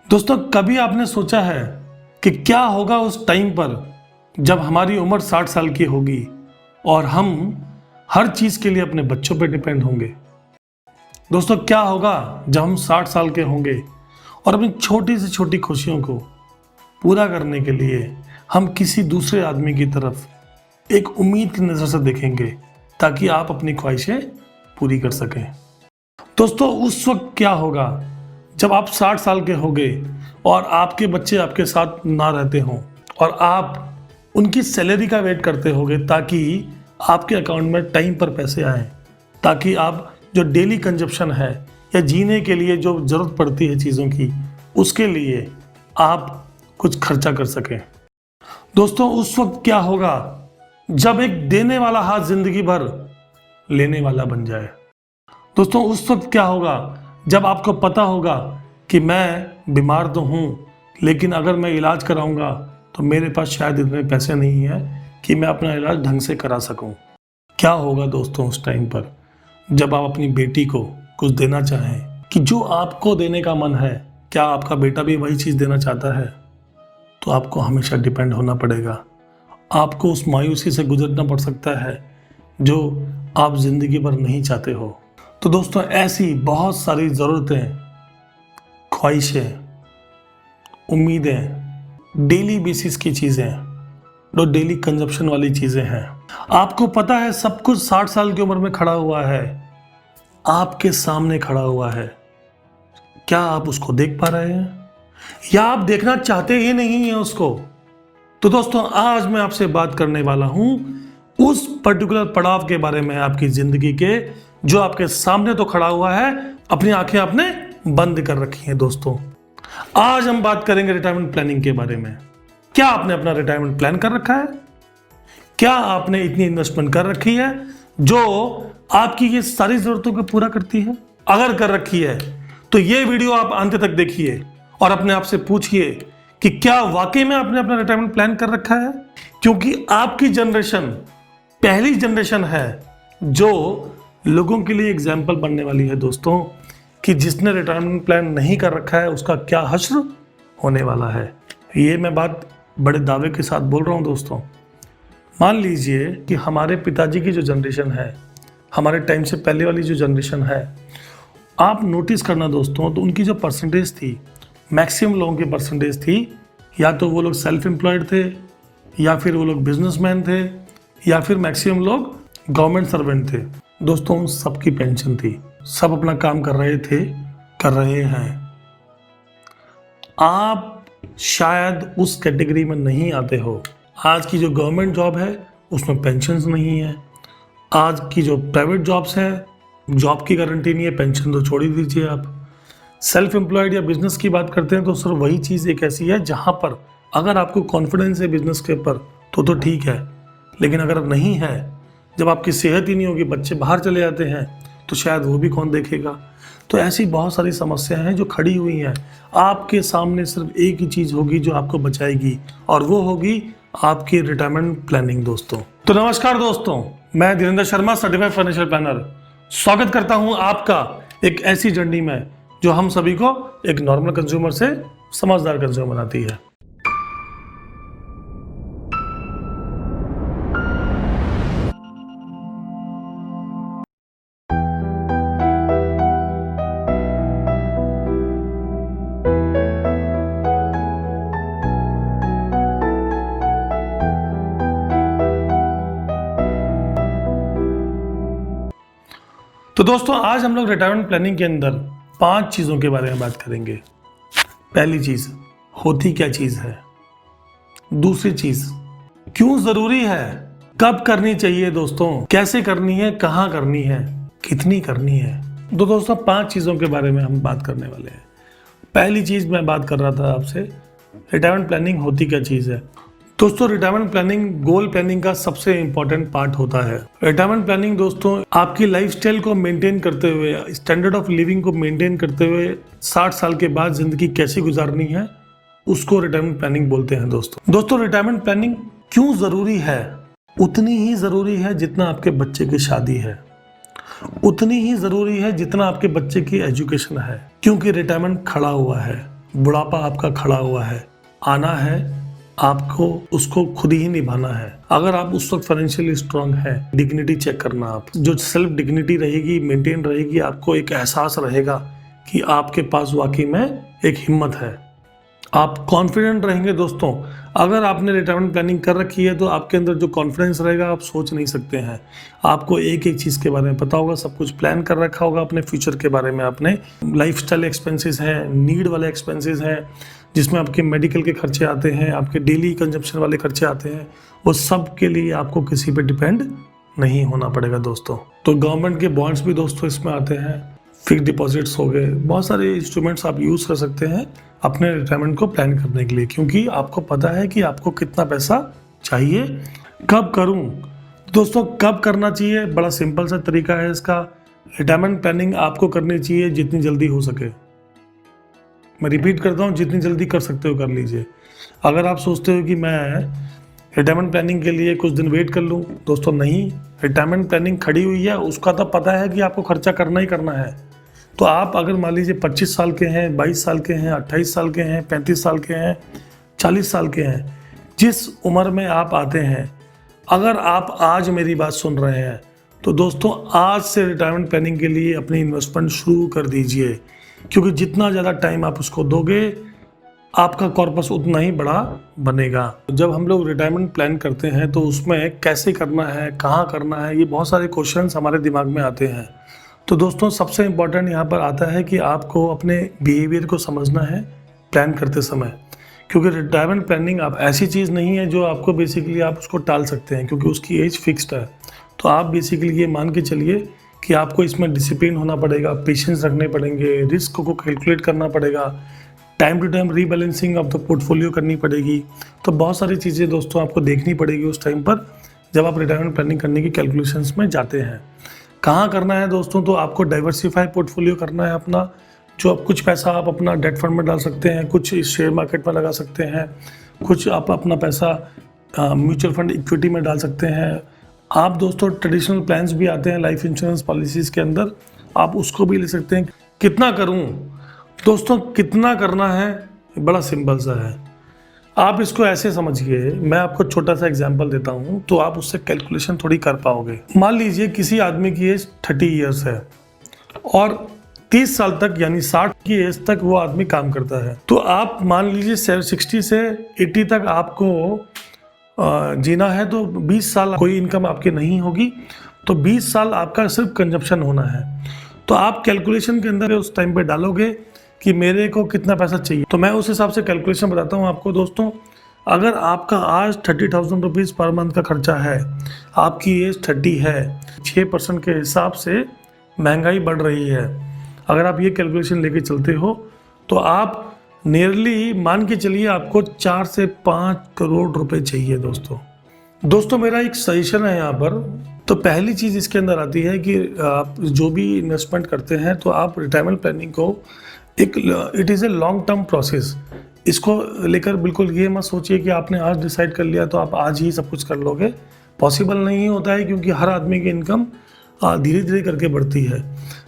दोस्तों, कभी आपने सोचा है कि क्या होगा उस टाइम पर जब हमारी उम्र 60 साल की होगी और हम हर चीज़ के लिए अपने बच्चों पर डिपेंड होंगे। दोस्तों, क्या होगा जब हम 60 साल के होंगे और अपनी छोटी से छोटी खुशियों को पूरा करने के लिए हम किसी दूसरे आदमी की तरफ एक उम्मीद की नज़र से देखेंगे ताकि आप अपनी ख्वाहिशें पूरी कर सकें। दोस्तों, उस वक्त क्या होगा जब आप 60 साल के होंगे और आपके बच्चे आपके साथ ना रहते हों और आप उनकी सैलरी का वेट करते होंगे ताकि आपके अकाउंट में टाइम पर पैसे आएँ, ताकि आप जो डेली कंजप्शन है या जीने के लिए जो ज़रूरत पड़ती है चीज़ों की, उसके लिए आप कुछ खर्चा कर सकें। दोस्तों, उस वक्त क्या होगा जब एक देने वाला हाथ जिंदगी भर लेने वाला बन जाए। दोस्तों, उस वक्त क्या होगा जब आपको पता होगा कि मैं बीमार तो हूँ, लेकिन अगर मैं इलाज कराऊंगा तो मेरे पास शायद इतने पैसे नहीं हैं कि मैं अपना इलाज ढंग से करा सकूं। क्या होगा दोस्तों उस टाइम पर जब आप अपनी बेटी को कुछ देना चाहें कि जो आपको देने का मन है, क्या आपका बेटा भी वही चीज़ देना चाहता है? तो आपको हमेशा डिपेंड होना पड़ेगा। आपको उस मायूसी से गुजरना पड़ सकता है जो आप ज़िंदगी भर नहीं चाहते हो। तो दोस्तों, ऐसी बहुत सारी ज़रूरतें, ख्वाहिशें, उम्मीदें, डेली बेसिस की चीज़ें, जो डेली कंजप्शन वाली चीज़ें हैं, आपको पता है सब कुछ 60 साल की उम्र में खड़ा हुआ है, आपके सामने खड़ा हुआ है। क्या आप उसको देख पा रहे हैं या आप देखना चाहते ही नहीं हैं उसको? तो दोस्तों, आज मैं आपसे बात करने वाला हूं उस पर्टिकुलर पड़ाव के बारे में आपकी जिंदगी के, जो आपके सामने तो खड़ा हुआ है, अपनी आंखें आपने बंद कर रखी हैं। दोस्तों, आज हम बात करेंगे रिटायरमेंट प्लानिंग के बारे में। क्या आपने अपना रिटायरमेंट प्लान कर रखा है? क्या आपने इतनी इन्वेस्टमेंट कर रखी है जो आपकी ये सारी जरूरतों को पूरा करती है? अगर कर रखी है तो ये वीडियो आप अंत तक देखिए और अपने आप से पूछिए कि क्या वाकई में आपने अपना रिटायरमेंट प्लान कर रखा है, क्योंकि आपकी जनरेशन पहली जनरेशन है जो लोगों के लिए एग्जाम्पल बनने वाली है दोस्तों, कि जिसने रिटायरमेंट प्लान नहीं कर रखा है उसका क्या हश्र होने वाला है। ये मैं बात बड़े दावे के साथ बोल रहा हूँ दोस्तों। मान लीजिए कि हमारे पिताजी की जो जनरेशन है, हमारे टाइम से पहले वाली जो जनरेशन है, आप नोटिस करना दोस्तों, तो उनकी जो परसेंटेज थी, मैक्सिमम लोगों की परसेंटेज थी, या तो वो लोग सेल्फ एम्प्लॉयड थे, या फिर वो लोग बिजनेसमैन थे, या फिर मैक्सिमम लोग गवर्नमेंट सर्वेंट थे। दोस्तों, सबकी पेंशन थी, सब अपना काम कर रहे थे, कर रहे हैं। आप शायद उस कैटेगरी में नहीं आते हो। आज की जो गवर्नमेंट जॉब है उसमें पेंशन्स नहीं है। आज की जो प्राइवेट जॉब्स है, जॉब की गारंटी नहीं है, पेंशन तो छोड़ ही दीजिए आप। सेल्फ एम्प्लॉयड या बिजनेस की बात करते हैं तो सर वही चीज़ एक ऐसी है जहाँ पर अगर आपको कॉन्फिडेंस है बिजनेस के ऊपर तो ठीक है, लेकिन अगर नहीं है, जब आपकी सेहत ही नहीं होगी, बच्चे बाहर चले जाते हैं, तो शायद वो भी कौन देखेगा। तो ऐसी बहुत सारी समस्याएं हैं जो खड़ी हुई हैं। आपके सामने सिर्फ एक ही चीज़ होगी जो आपको बचाएगी, और वो होगी आपकी रिटायरमेंट प्लानिंग। दोस्तों, तो नमस्कार दोस्तों, मैं Dhirendra Sharma, certified financial planner, स्वागत करता हूं आपका एक ऐसी जर्नी में जो हम सभी को एक नॉर्मल कंज्यूमर से समझदार कंज्यूमर बनाती है। तो दोस्तों, आज हम लोग रिटायरमेंट प्लानिंग के अंदर 5 चीज़ों के बारे में बात करेंगे। पहली चीज़, होती क्या चीज़ है। दूसरी चीज़, क्यों ज़रूरी है, कब करनी चाहिए दोस्तों, कैसे करनी है, कहाँ करनी है, कितनी करनी है। तो दोस्तों, 5 चीज़ों के बारे में हम बात करने वाले हैं। पहली चीज़ मैं बात कर रहा था आपसे, रिटायरमेंट प्लानिंग होती क्या चीज़ है। दोस्तों, रिटायरमेंट प्लानिंग गोल प्लानिंग का सबसे इंपॉर्टेंट पार्ट होता है। रिटायरमेंट प्लानिंग दोस्तों आपकी लाइफस्टाइल को मेंटेन करते हुए, स्टैंडर्ड ऑफ लिविंग को मेंटेन करते हुए 60 साल के बाद जिंदगी कैसी गुजारनी है, उसको रिटायरमेंट प्लानिंग बोलते हैं। दोस्तों, रिटायरमेंट प्लानिंग क्यों जरूरी है? उतनी ही जरूरी है जितना आपके बच्चे की शादी है, उतनी ही जरूरी है जितना आपके बच्चे की एजुकेशन है, क्योंकि रिटायरमेंट खड़ा हुआ है। बुढ़ापा आपका खड़ा हुआ है, आना है, आपको उसको खुद ही निभाना है। अगर आप उस वक्त फाइनेंशियली स्ट्रांग है, डिग्निटी चेक करना, आप जो सेल्फ डिग्निटी रहेगी, मेंटेन रहेगी, आपको एक एहसास रहेगा कि आपके पास वाकई में एक हिम्मत है, आप कॉन्फिडेंट रहेंगे। दोस्तों, अगर आपने रिटायरमेंट प्लानिंग कर रखी है तो आपके अंदर जो कॉन्फिडेंस रहेगा आप सोच नहीं सकते हैं। आपको एक एक चीज़ के बारे में पता होगा, सब कुछ प्लान कर रखा होगा अपने फ्यूचर के बारे में। आपने लाइफस्टाइल एक्सपेंसेस हैं, नीड वाले एक्सपेंसेस हैं, जिसमें आपके मेडिकल के खर्चे आते हैं, आपके डेली कंजप्शन वाले खर्चे आते हैं, वो सब के लिए आपको किसी पे डिपेंड नहीं होना पड़ेगा दोस्तों। तो गवर्नमेंट के बॉन्ड्स भी दोस्तों इसमें आते हैं, फिक्स डिपॉजिट्स हो गए, बहुत सारे इंस्ट्रूमेंट्स आप यूज़ कर सकते हैं अपने रिटायरमेंट को प्लान करने के लिए, क्योंकि आपको पता है कि आपको कितना पैसा चाहिए, कब करूं। दोस्तों, कब करना चाहिए, बड़ा सिंपल सा तरीका है इसका। रिटायरमेंट प्लानिंग आपको करनी चाहिए जितनी जल्दी हो सके। मैं रिपीट करता हूं, जितनी जल्दी कर सकते हो कर लीजिए। अगर आप सोचते हो कि मैं रिटायरमेंट प्लानिंग के लिए कुछ दिन वेट कर लूं, दोस्तों नहीं, रिटायरमेंट प्लानिंग खड़ी हुई है, उसका तो पता है कि आपको खर्चा करना ही करना है। तो आप अगर मान लीजिए 25 साल के हैं, 22 साल के हैं, 28 साल के हैं, 35 साल के हैं, 40 साल के हैं, जिस उम्र में आप आते हैं, अगर आप आज मेरी बात सुन रहे हैं तो दोस्तों आज से रिटायरमेंट प्लानिंग के लिए अपनी इन्वेस्टमेंट शुरू कर दीजिए, क्योंकि जितना ज़्यादा टाइम आप उसको दोगे आपका कॉर्पस उतना ही बड़ा बनेगा। जब हम लोग रिटायरमेंट प्लान करते हैं तो उसमें कैसे करना है, कहाँ करना है, ये बहुत सारे क्वेश्चंस हमारे दिमाग में आते हैं। तो दोस्तों, सबसे इम्पॉर्टेंट यहाँ पर आता है कि आपको अपने बिहेवियर को समझना है प्लान करते समय, क्योंकि रिटायरमेंट प्लानिंग आप ऐसी चीज़ नहीं है जो आपको बेसिकली आप उसको टाल सकते हैं, क्योंकि उसकी एज फिक्स्ड है। तो आप बेसिकली ये मान के चलिए कि आपको इसमें डिसिप्लिन होना पड़ेगा, पेशेंस रखने पड़ेंगे, रिस्क को कैलकुलेट करना पड़ेगा, time to time rebalancing of the portfolio करनी पड़ेगी। तो बहुत सारी चीज़ें दोस्तों आपको देखनी पड़ेगी उस टाइम पर जब आप रिटायरमेंट प्लानिंग करने की कैलकुलेशंस में जाते हैं। कहाँ करना है दोस्तों, तो आपको डाइवर्सिफाई पोर्टफोलियो करना है अपना। जो आप कुछ पैसा आप अपना डेट फंड में डाल सकते हैं, कुछ शेयर मार्केट में लगा सकते हैं, कुछ आप अपना पैसा म्यूचुअल फंड इक्विटी में डाल सकते हैं। आप दोस्तों ट्रेडिशनल प्लान्स भी आते हैं लाइफ इंश्योरेंस पॉलिसीज़ के अंदर, आप उसको भी ले सकते हैं। कितना करूं दोस्तों, कितना करना है बड़ा सिंपल सा है। आप इसको ऐसे समझिए, मैं आपको छोटा सा एग्जांपल देता हूं तो आप उससे कैलकुलेशन थोड़ी कर पाओगे। मान लीजिए किसी आदमी की एज 30 इयर्स है और 30 साल तक यानी 60 की एज तक वो आदमी काम करता है। तो आप मान लीजिए 60 से 80 तक आपको जीना है, तो 20 साल कोई इनकम आपकी नहीं होगी, तो 20 साल आपका सिर्फ कंजप्शन होना है। तो आप कैलकुलेशन के अंदर उस टाइम पे डालोगे कि मेरे को कितना पैसा चाहिए, तो मैं उस हिसाब से कैलकुलेशन बताता हूँ आपको। दोस्तों, अगर आपका आज 30,000 रुपीज़ पर मंथ का खर्चा है, आपकी एज 30 है, 6% के हिसाब से महंगाई बढ़ रही है, अगर आप ये कैलकुलेशन लेके चलते हो तो आप नियरली मान के चलिए आपको 4 से 5 करोड़ रुपए चाहिए दोस्तों। मेरा एक सजेशन है यहाँ पर। तो पहली चीज़ इसके अंदर आती है कि आप जो भी इन्वेस्टमेंट करते हैं तो आप रिटायरमेंट प्लानिंग को it is a long term process. इसको लेकर बिल्कुल ये मत सोचिए कि आपने आज डिसाइड कर लिया तो आप आज ही सब कुछ कर लोगे। पॉसिबल नहीं होता है, क्योंकि हर आदमी की इनकम धीरे धीरे करके बढ़ती है।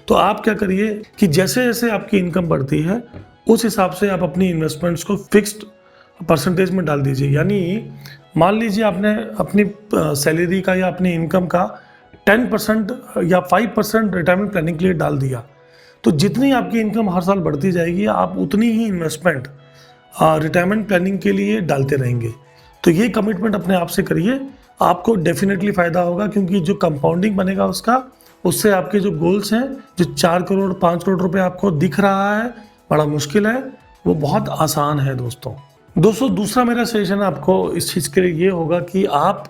तो आप क्या करिए कि जैसे जैसे आपकी इनकम बढ़ती है उस हिसाब से आप अपनी इन्वेस्टमेंट्स को फिक्स्ड परसेंटेज में डाल दीजिए। यानी मान लीजिए आपने अपनी सैलरी का या अपनी इनकम का 10% या 5% रिटायरमेंट प्लानिंग के लिए डाल दिया, तो जितनी आपकी इनकम हर साल बढ़ती जाएगी आप उतनी ही इन्वेस्टमेंट रिटायरमेंट प्लानिंग के लिए डालते रहेंगे। तो ये कमिटमेंट अपने आप से करिए, आपको डेफिनेटली फ़ायदा होगा, क्योंकि जो कंपाउंडिंग बनेगा उससे आपके जो गोल्स हैं, जो 4 करोड़ 5 करोड़ रुपए आपको दिख रहा है बड़ा मुश्किल है, वो बहुत आसान है दोस्तों। दूसरा मेरा सजेशन आपको इस चीज़ के लिए ये होगा कि आप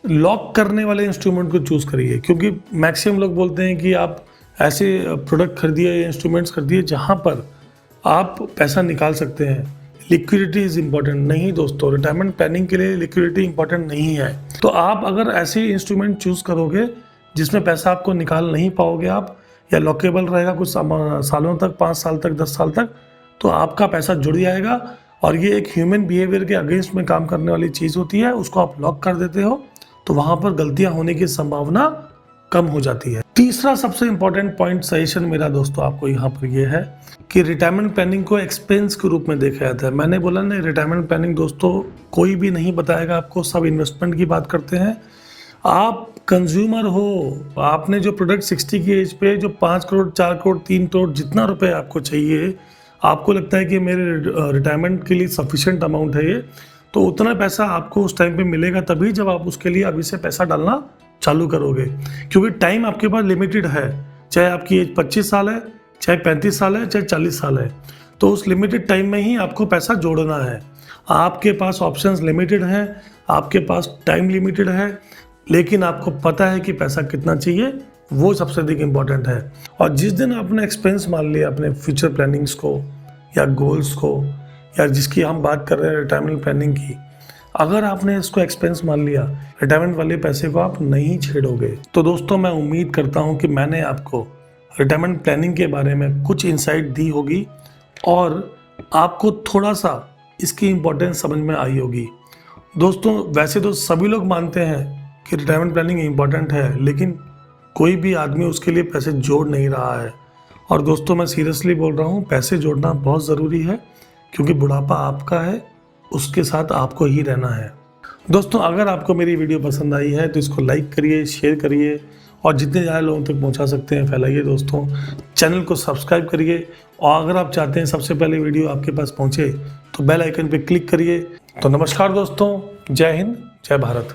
लॉक करने वाले इंस्ट्रूमेंट को चूज़ करिए, क्योंकि मैक्सिमम लोग बोलते हैं कि आप ऐसे प्रोडक्ट खरीदिए या इंस्ट्रूमेंट्स खरीदिए जहाँ पर आप पैसा निकाल सकते हैं। Liquidity is important. नहीं दोस्तों, रिटायरमेंट प्लानिंग के लिए लिक्विडिटी इम्पॉर्टेंट नहीं है। तो आप अगर ऐसे इंस्ट्रूमेंट चूज़ करोगे जिसमें पैसा आपको निकाल नहीं पाओगे आप, या लॉकेबल रहेगा कुछ सालों तक, 5 साल तक, 10 साल तक, तो आपका पैसा जुड़ जाएगा। और ये एक ह्यूमन बिहेवियर के अगेंस्ट में काम करने वाली चीज़ होती है, उसको आप लॉक कर देते हो तो वहाँ पर गलतियाँ होने की संभावना कम हो जाती है। तीसरा सबसे इंपॉर्टेंट पॉइंट सजेशन मेरा दोस्तों आपको यहाँ पर ये है कि रिटायरमेंट प्लानिंग को एक्सपेंस के रूप में देखा जाता है। मैंने बोला ना, रिटायरमेंट प्लानिंग दोस्तों कोई भी नहीं बताएगा आपको, सब इन्वेस्टमेंट की बात करते हैं। आप कंज्यूमर हो, आपने जो प्रोडक्ट 60 की एज पे जो 5 करोड़ 4 करोड़ 3 करोड़ जितना रुपए आपको चाहिए, आपको लगता है कि मेरे रिटायरमेंट के लिए सफिशिएंट अमाउंट है ये, तो उतना पैसा आपको उस टाइम पे मिलेगा तभी जब आप उसके लिए अभी से पैसा डालना चालू करोगे। क्योंकि टाइम आपके पास लिमिटेड है, चाहे आपकी एज 25 साल है, चाहे 35 साल है, चाहे 40 साल है, तो उस लिमिटेड टाइम में ही आपको पैसा जोड़ना है। आपके पास ऑप्शंस लिमिटेड हैं, आपके पास टाइम लिमिटेड है, लेकिन आपको पता है कि पैसा कितना चाहिए, वो सबसे अधिक इम्पॉर्टेंट है। और जिस दिन आपने एक्सपेंस मान लिया अपने फ्यूचर प्लानिंग्स को या गोल्स को, या जिसकी हम बात कर रहे हैं रिटायरमेंट प्लानिंग की, अगर आपने इसको एक्सपेंस मान लिया, रिटायरमेंट वाले पैसे को आप नहीं छेड़ोगे। तो दोस्तों मैं उम्मीद करता हूं कि मैंने आपको रिटायरमेंट प्लानिंग के बारे में कुछ इंसाइट दी होगी और आपको थोड़ा सा इसकी इम्पोर्टेंस समझ में आई होगी। दोस्तों वैसे तो सभी लोग मानते हैं कि रिटायरमेंट प्लानिंग इम्पॉर्टेंट है, लेकिन कोई भी आदमी उसके लिए पैसे जोड़ नहीं रहा है। और दोस्तों मैं सीरियसली बोल रहा हूँ, पैसे जोड़ना बहुत ज़रूरी है, क्योंकि बुढ़ापा आपका है, उसके साथ आपको ही रहना है। दोस्तों अगर आपको मेरी वीडियो पसंद आई है तो इसको लाइक करिए, शेयर करिए और जितने ज़्यादा लोगों तक पहुंचा सकते हैं फैलाइए। दोस्तों चैनल को सब्सक्राइब करिए और अगर आप चाहते हैं सबसे पहले वीडियो आपके पास पहुंचे तो बेल आइकन पे क्लिक करिए। तो नमस्कार दोस्तों, जय हिंद, जय भारत।